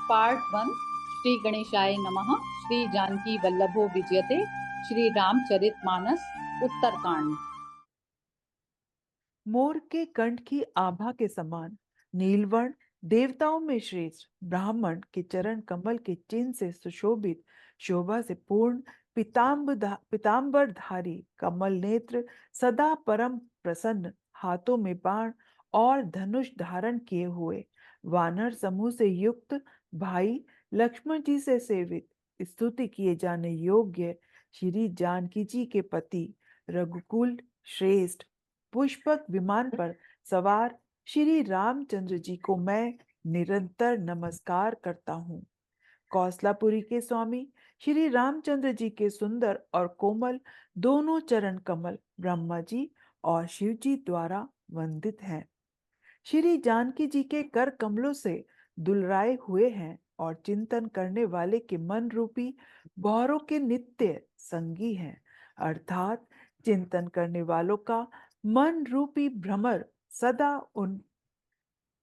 Part 1। Shri गणेशाय नमः। श्री जानकी वल्लभो विजयते। श्री रामचरितमानस उत्तरकांड। मोर के कंठ की आभा के समान नीलवर्ण, देवताओं में श्रेष्ठ ब्राह्मण के चरण कमल के चिन्ह से सुशोभित, शोभा से पूर्ण, पीतांबरधारी, कमल नेत्र, सदा परम प्रसन्न, हाथों में बाण और धनुष धारण किए हुए, वानर समूह से युक्त, भाई लक्ष्मण जी से सेवित, स्तुति किए जाने योग्य श्री जानकी जी के पति, रघुकुल श्रेष्ठ पुष्पक विमान पर सवार श्री रामचंद्र जी को मैं निरंतर नमस्कार करता हूँ। कौसलापुरी के स्वामी श्री रामचंद्र जी के सुंदर और कोमल दोनों चरण कमल ब्रह्मा जी और शिव जी द्वारा वंदित हैं। श्री जानकी जी के कर कमलों से दुलराए हुए हैं और चिंतन करने वाले के मन रूपी बौरों के नित्य संगी हैं, अर्थात चिंतन करने वालों का मन रूपी भ्रमर सदा उन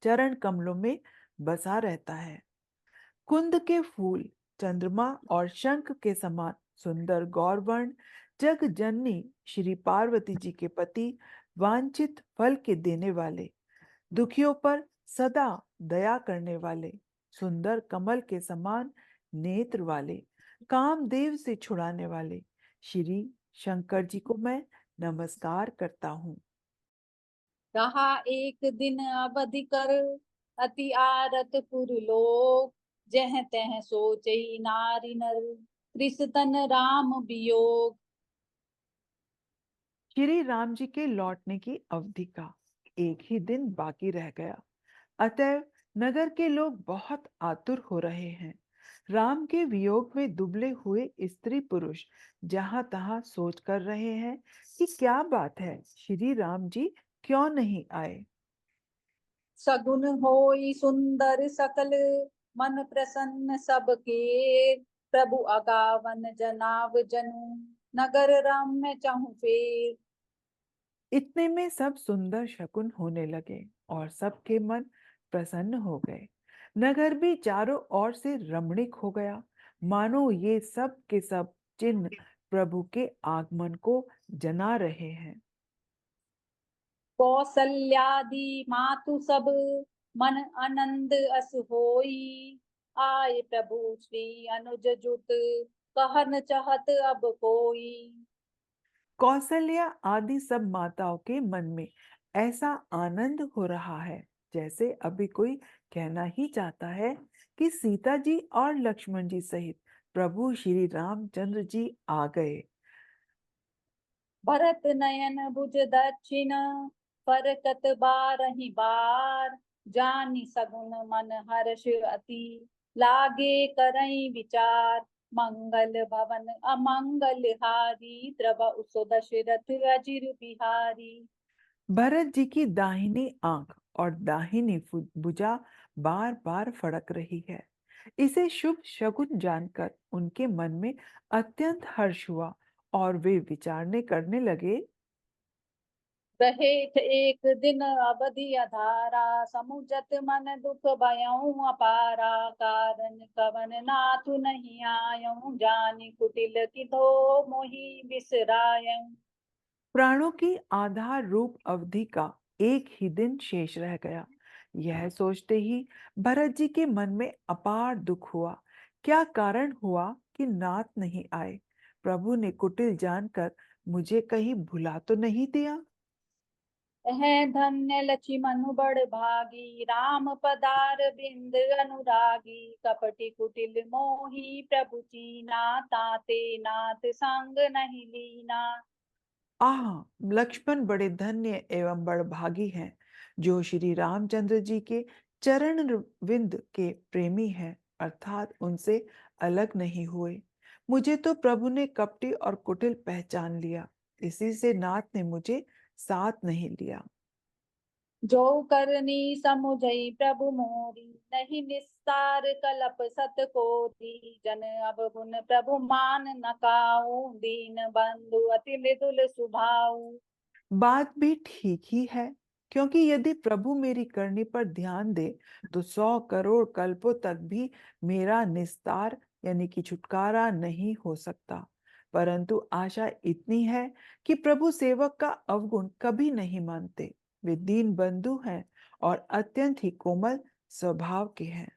चरण कमलों में बसा रहता है। कुंद के फूल चंद्रमा और शंख के समान सुंदर गौरवर्ण जग जननी श्री पार्वती जी के पति, वांछित फल के देने वाले, दुखियों पर सदा दया करने वाले, सुंदर कमल के समान नेत्र वाले, कामदेव से छुड़ाने वाले श्री शंकर जी को मैं नमस्कार करता हूँ। रहा एक दिन अवधि कर, अति आरत पुर लोग। जह तह सोचई नारी नर, कृष्ण राम वियोग। श्री राम जी के लौटने की अवधि का एक ही दिन बाकी रह गया, अतएव नगर के लोग बहुत आतुर हो रहे हैं। राम के वियोग में दुबले हुए स्त्री पुरुष जहां तहां सोच कर रहे हैं कि क्या बात है, श्री राम जी क्यों नहीं आए। सगुन होई सुंदर सकल, मन प्रसन्न सबके। प्रभु अगावन जनाव जनु, नगर रम्य चहु फेर। इतने में सब सुंदर शकुन होने लगे और सबके मन प्रसन्न हो गए। नगर भी चारों ओर से रमणीक हो गया, मानो ये सब के सब चिन्ह प्रभु के आगमन को जना रहे हैं। कौसल्यादि मातु सब, मन आनंद अस होई। आए प्रभु श्री अनुज जुत, कहन चाहत अब कोई। कौशल्या आदि सब माताओं के मन में ऐसा आनंद हो रहा है जैसे अभी कोई कहना ही चाहता है कि सीता जी और लक्ष्मण जी सहित प्रभु श्री रामचंद्र जी आ गए। भरत नयन भुज दक्षिण, फरकत बारहि बार। जानि सगुन मन हर्ष अति, लागे करई विचार। मंगल भवन अमंगल हारी, द्रव उसो दशरथ अजिर बिहारी। भरत जी की दाहिनी आंख और दाहिनी भुजा बार बार फड़क रही है। इसे शुभ शकुन जानकर उनके मन में अत्यंत हर्ष हुआ और वे विचारने करने लगे। रहेठ एक दिन अवधि अधारा, समुझत मन दुख भयउ अपारा। कारण कवन नाथु नहीं आयऊ, जानि कुटिल की धो मोहि बिसरायऊ। प्राणों की आधार रूप अवधि का एक ही दिन शेष रह गया। यह सोचते ही भरत जी के मन में अपार दुख हुआ। क्या कारण हुआ कि नाथ नहीं आए? प्रभु ने कुटिल जानकर मुझे कहीं भुला तो नहीं दिया? है धन्य लक्ष्मणु बड़ भागी, राम पदार बिंद अनुरागी। कपटि कुटिल मोहि प्रभु चीना, ताते नाथ संग नहीं लीना। आह, लक्ष्मण बड़े धन्य एवं बड़भागी हैं जो श्री रामचंद्र जी के चरण विंद के प्रेमी हैं, अर्थात उनसे अलग नहीं हुए। मुझे तो प्रभु ने कपटी और कुटिल पहचान लिया, इसी से नाथ ने मुझे साथ नहीं लिया। जो करनी समुझई प्रभु मोरी, नहीं निस्तार कलप सत कोरी। जन अब गुण प्रभु मान न काऊ, दीन बंधु अति मृदुल सुभाऊ। बात भी ठीक ही है, क्योंकि यदि प्रभु मेरी करनी पर ध्यान दे तो 100 करोड़ कल्पों तक भी मेरा निस्तार यानी कि छुटकारा नहीं हो सकता। परंतु आशा इतनी है कि प्रभु सेवक का अवगुण कभी नहीं मानते। वे दीन बंधु हैं और अत्यंत ही कोमल स्वभाव के हैं।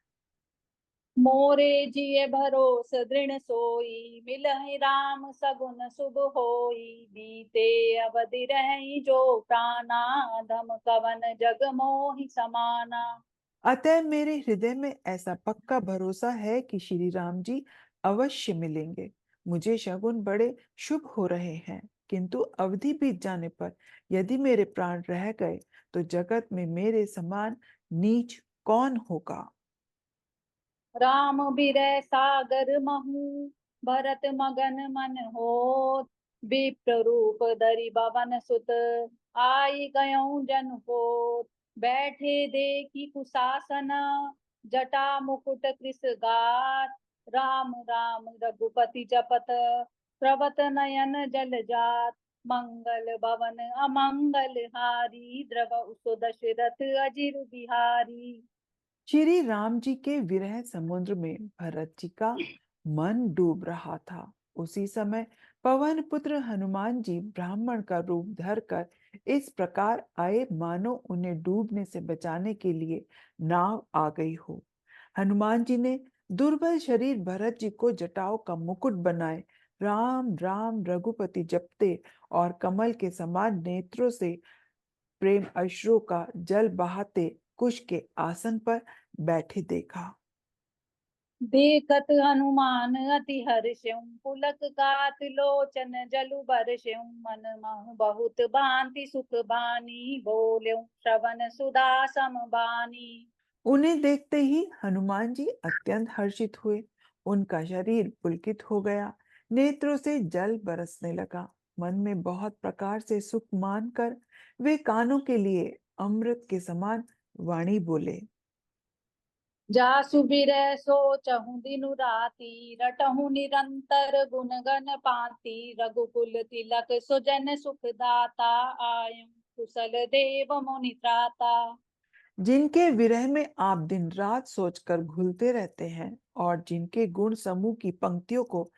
मोरे जिय भरोस दृढ़ सोई, मिलहि राम सगुन शुभ होई। बीते अवधि रहि जो प्राणा, अधम कवन जग मोहि समाना। अतः मेरे हृदय में ऐसा पक्का भरोसा है कि श्री राम जी अवश्य मिलेंगे। मुझे शगुन बड़े शुभ हो रहे हैं, किंतु अवधि बीत जाने पर यदि मेरे प्राण रह गए तो जगत में मेरे समान नीच कौन होगा। राम बिरह सागर महु, भरत मगन मन होत। विप्र रूप धरि भवन सुत, आई गयऊँ जन पोत। बैठे देखी कुशासन, जटा मुकुट कृस गात। राम राम रघुपति जपत, प्रवत नयन जल जात। मंगल भवन अमंगल हारी, द्रव उसो दशरथ अजिर बिहारी। श्री राम जी के विरह समुद्र में भरत जी का मन डूब रहा था। उसी समय पवन पुत्र हनुमान जी ब्राह्मण का रूप धरकर इस प्रकार आए मानो उन्हें डूबने से बचाने के लिए नाव आ गई हो। हनुमान जी ने दुर्बल शरीर भरत जी को जटाओं का मुकुट बनाए राम राम रघुपति जपते और कमल के समान नेत्रों से प्रेम अश्रु का जल बहाते कुश के आसन पर बैठे देखा। देखत हनुमान अति हर्षं, पुलक गात लोचन जलु बरषं। मन महु बहुत भांति सुख बानी, बोल्यों श्रवण सुधा सम बानी। उन्हें देखते ही हनुमान जी अत्यंत हर्षित हुए। उनका शरीर पुलकित हो गया, नेत्रों से जल बरसने लगा। मन में बहुत प्रकार से सुख मानकर वे कानों के लिए अमृत के समान वाणी बोले। जासु बिरह सोचहु दिनु राति, रटहु निरंतर गुण गण पाति। रघुकुल तिलक सुजन सुख दाता, आयु कुशल देव मुनि त्राता। जिनके विरह में आप दिन रात सोचकर घुलते रहते हैं और जिनके गुण समूह की पंक्तियों को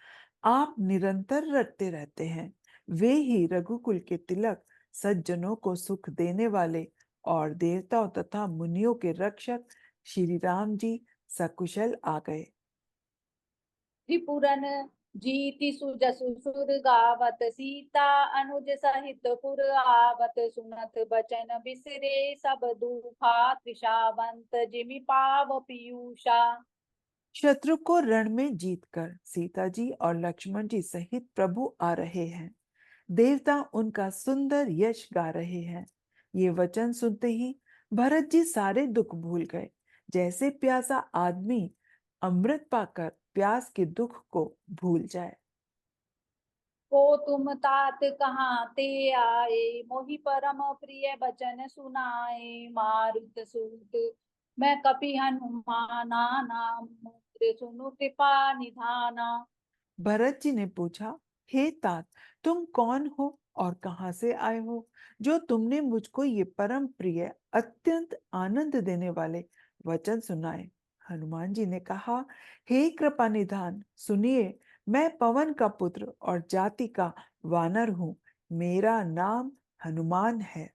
आप निरंतर रटते रहते हैं, वे ही रघुकुल के तिलक, सज्जनों को सुख देने वाले और देवताओं तथा मुनियों के रक्षक श्री राम जी सकुशल आ गए। त्रिपुरन जीति सुजसु सुर गावत, सीता अनुज सहित पुर आवत। सुनत बचन बिसरे सब दूखा, त्रिषावंत जिमि पाव पीयूषा। शत्रु को रण में जीतकर सीता जी और लक्ष्मण जी सहित प्रभु आ रहे हैं। देवता उनका सुंदर यश गा रहे हैं। ये वचन सुनते ही भरत जी सारे दुख भूल गए। जैसे प्यासा आदमी अमृत पाकर प्यास के दुख को भूल जाए। को तुम तात कहाँ ते आए, मोहि परम प्रिय बचन सुनाए। मारुत सूत मैं कपि हनुमाना, नाम मुद्र सुनु कृपा निधाना। भरत जी ने पूछा, हे तात, तुम कौन हो और कहां से आए हो, जो तुमने मुझको ये परम प्रिय अत्यंत आनंद देने वाले वचन सुनाए। हनुमान जी ने कहा, हे कृपा निधान, सुनिए, मैं पवन का पुत्र और जाति का वानर हूँ। मेरा नाम हनुमान है।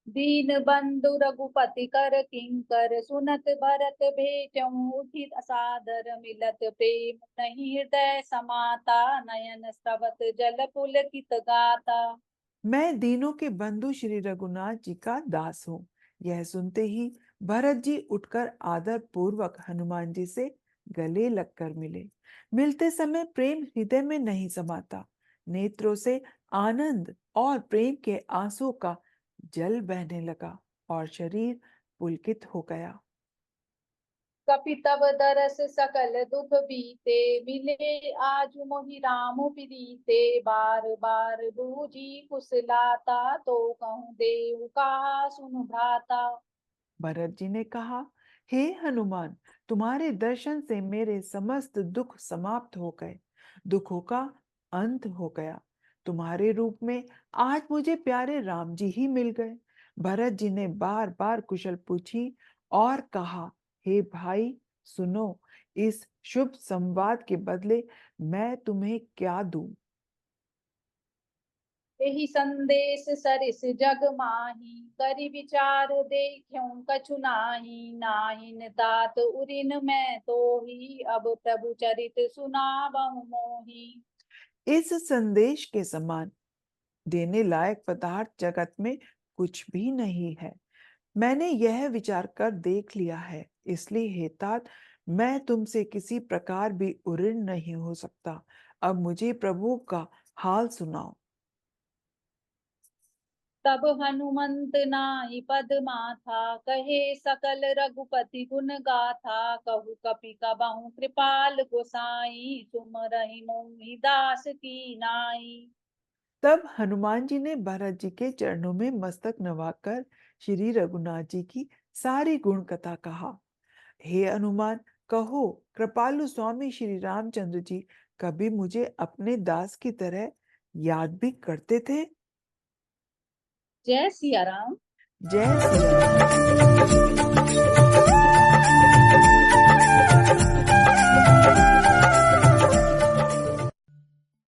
दीन बंधु रघुपति कर किंकर, सुनत भरत भेटऊँ उठि सादर। मिलत प्रेम नहीं हृदय समाता, नयन स्रवत जल पुलकित गाता। मैं दीनों के बंधु श्री रघुनाथ जी का दास हूँ। यह सुनते ही भरत जी उठकर आदर पूर्वक हनुमान जी से गले लगकर मिले। मिलते समय प्रेम हृदय में नहीं समाता, नेत्रों से आनंद और प्रेम के आंसू का जल बहने लगा और शरीर पुलकित हो गया। कपि तब दरस सकल दुख बीते, मिले आजु मोहि राम प्रीते। बार बार बूझी कुशलाता, तो कहूँ देव कहा सुनु भ्राता। भरत जी ने कहा, हे हनुमान, तुम्हारे दर्शन से मेरे समस्त दुख समाप्त हो गए। दुखों का अंत हो गया। तुम्हारे रूप में आज मुझे प्यारे राम जी ही मिल गए। भरत जी ने बार बार कुशल पूछी और कहा, हे भाई सुनो, इस शुभ संवाद के बदले मैं तुम्हें क्या दूं? यही संदेश सरिस जग माही, करि विचार देख्यों कछु नाही। नाहिन तात उरिन मैं तो ही, अब प्रभु चरित सुनावहु मोही। इस संदेश के समान देने लायक पदार्थ जगत में कुछ भी नहीं है। मैंने यह विचार कर देख लिया है, इसलिए हे तात, मैं तुमसे किसी प्रकार भी उऋण नहीं हो सकता। अब मुझे प्रभु का हाल सुनाओ। तब हनुमंत नाहि पद माथा, कहे सकल रघुपति गुण गाथा। कहु कपि कबहु कृपाल गोसाई, सुमरहि मोहि दास की नाई। तब हनुमान जी ने भरत जी के चरणों में मस्तक नवाकर श्री रघुनाथ जी की सारी गुण कथा कहा। हे हनुमान, कहो, कृपालु स्वामी श्री रामचंद्र जी कभी मुझे अपने दास की तरह याद भी करते थे? जय सिया राम। जय सिया राम।